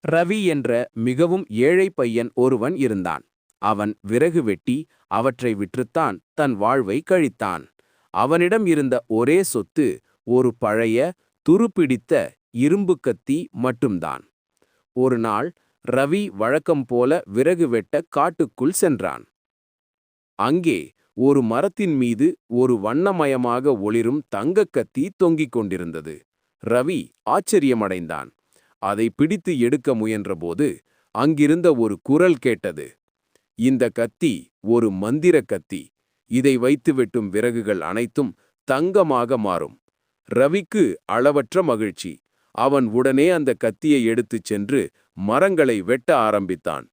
ரவி என்ற மிகவும் ஏழை பையன் ஒருவன் இருந்தான். அவன் விறகு வெட்டி அவற்றை விற்றுத்தான் தன் வாழ்வை கழித்தான். அவனிடம் இருந்த ஒரே சொத்து ஒரு பழைய துருப்பிடித்த இரும்பு கத்தி மட்டும்தான். ஒரு நாள் ரவி வழக்கம் போல விறகு வெட்ட காட்டுக்குள் சென்றான். அங்கே ஒரு மரத்தின் மீது ஒரு வண்ணமயமாக ஒளிரும் தங்கக் கத்தி தொங்கிக் கொண்டிருந்தது. ரவி ஆச்சரியமடைந்தான். அதை பிடித்து எடுக்க முயன்றபோது அங்கிருந்த ஒரு குரல் கேட்டது. இந்த கத்தி ஒரு மந்திர கத்தி. இதை வைத்து வெட்டும் விறகுகள் அனைத்தும் தங்கமாக மாறும். ரவிக்கு அளவற்ற மகிழ்ச்சி. அவன் உடனே அந்த கத்தியை எடுத்துச் சென்று மரங்களை வெட்ட ஆரம்பித்தான்.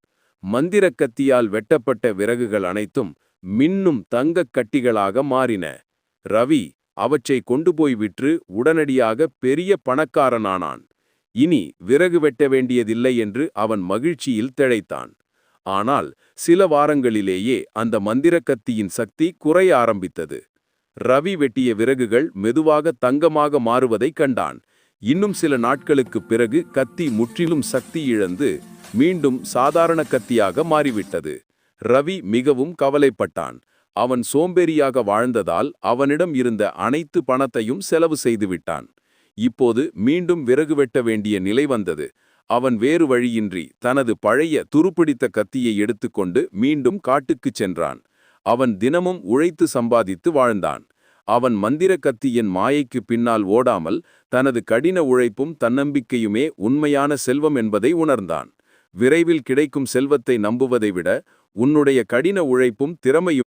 மந்திரக் கத்தியால் வெட்டப்பட்ட விறகுகள் அனைத்தும் மின்னும் தங்கக் கட்டிகளாக மாறின. ரவி அவற்றை கொண்டு போய் விற்று உடனடியாக பெரிய பணக்காரனானான். இனி விறகு வெட்ட வேண்டியதில்லை என்று அவன் மகிழ்ச்சியில் திளைத்தான். ஆனால் சில வாரங்களிலேயே அந்த மந்திரக் கத்தியின் சக்தி குறைய ஆரம்பித்தது. ரவி வெட்டிய விறகுகள் மெதுவாக தங்கமாக மாறுவதைக் கண்டான். இன்னும் சில நாட்களுக்குப் பிறகு கத்தி முற்றிலும் சக்தி இழந்து மீண்டும் சாதாரண கத்தியாக மாறிவிட்டது. ரவி மிகவும் கவலைப்பட்டான். அவன் சோம்பேறியாக வாழ்ந்ததால் அவனிடம் இருந்த அனைத்து பணத்தையும் செலவு செய்துவிட்டான். இப்போது மீண்டும் விறகு வெட்ட வேண்டிய நிலை வந்தது. அவன் வேறு வழியின்றி தனது பழைய துருப்பிடித்த கத்தியை எடுத்துக்கொண்டு மீண்டும் காட்டுக்குச் சென்றான். அவன் தினமும் உழைத்து சம்பாதித்து வாழ்ந்தான். அவன் மந்திர கத்தியின் மாயைக்கு பின்னால் ஓடாமல் தனது கடின உழைப்பும் தன்னம்பிக்கையுமே உண்மையான செல்வம் என்பதை உணர்ந்தான். விரைவில் கிடைக்கும் செல்வத்தை நம்புவதை விட உன்னுடைய கடின உழைப்பும் திறமையும்